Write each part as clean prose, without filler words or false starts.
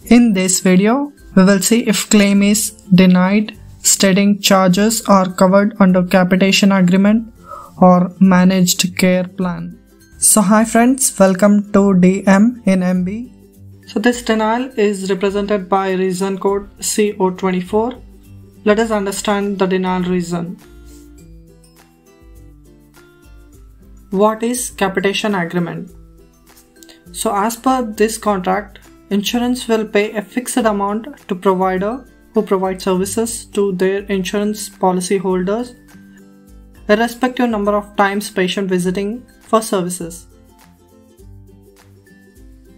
In this video, we will see if claim is denied, stating charges are covered under capitation agreement or managed care plan. So hi friends, welcome to DM in MB. So this denial is represented by reason code CO24. Let us understand the denial reason. What is capitation agreement? So as per this contract, insurance will pay a fixed amount to provider who provides services to their insurance policy holders, irrespective number of times patient visiting for services.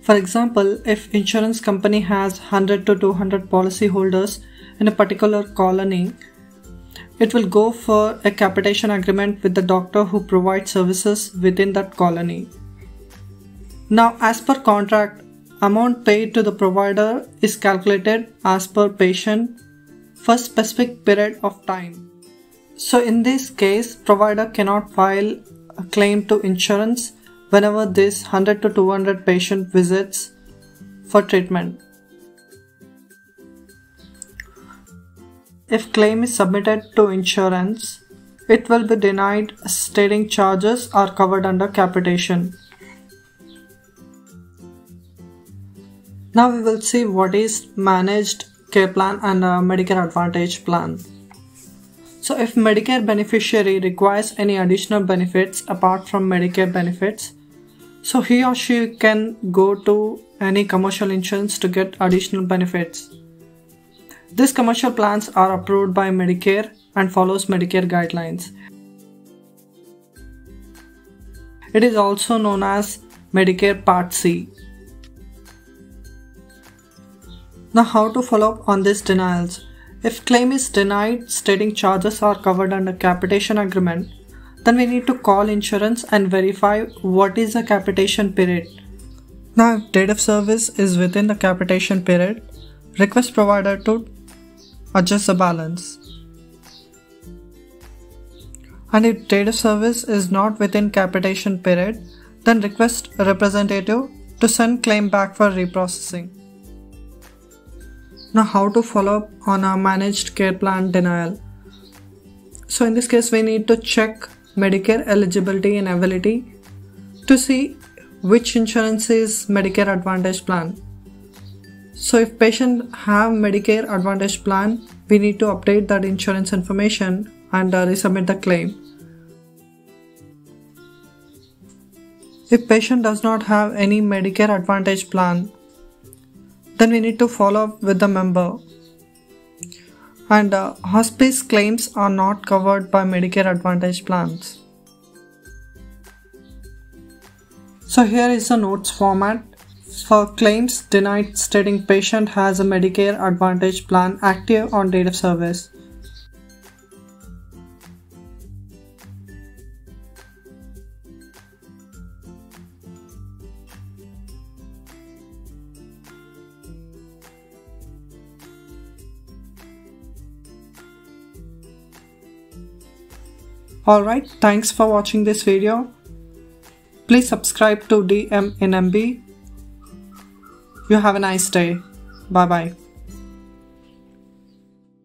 For example, if insurance company has 100 to 200 policy holders in a particular colony, it will go for a capitation agreement with the doctor who provides services within that colony. Now, as per contract, amount paid to the provider is calculated as per patient for specific period of time. So in this case, provider cannot file a claim to insurance whenever this 100 to 200 patient visits for treatment. If claim is submitted to insurance, it will be denied, stating charges are covered under capitation. Now we will see what is managed care plan and Medicare Advantage plan. So if Medicare beneficiary requires any additional benefits apart from Medicare benefits, so he or she can go to any commercial insurance to get additional benefits. These commercial plans are approved by Medicare and follows Medicare guidelines. It is also known as Medicare Part C. Now how to follow up on these denials? If claim is denied, stating charges are covered under capitation agreement, then we need to call insurance and verify what is the capitation period. Now if date of service is within the capitation period, request provider to adjust the balance. And if date of service is not within capitation period, then request a representative to send claim back for reprocessing. Now how to follow up on a managed care plan denial? So in this case, we need to check Medicare eligibility and ability to see which insurance is Medicare Advantage plan. So if patient have Medicare Advantage plan, we need to update that insurance information and resubmit the claim. If patient does not have any Medicare Advantage plan, then we need to follow up with the member. And hospice claims are not covered by Medicare Advantage plans. So here is the notes format. For claims denied, stating patient has a Medicare Advantage plan active on date of service. Alright, thanks for watching this video. Please subscribe to DM in MB. You have a nice day. Bye bye.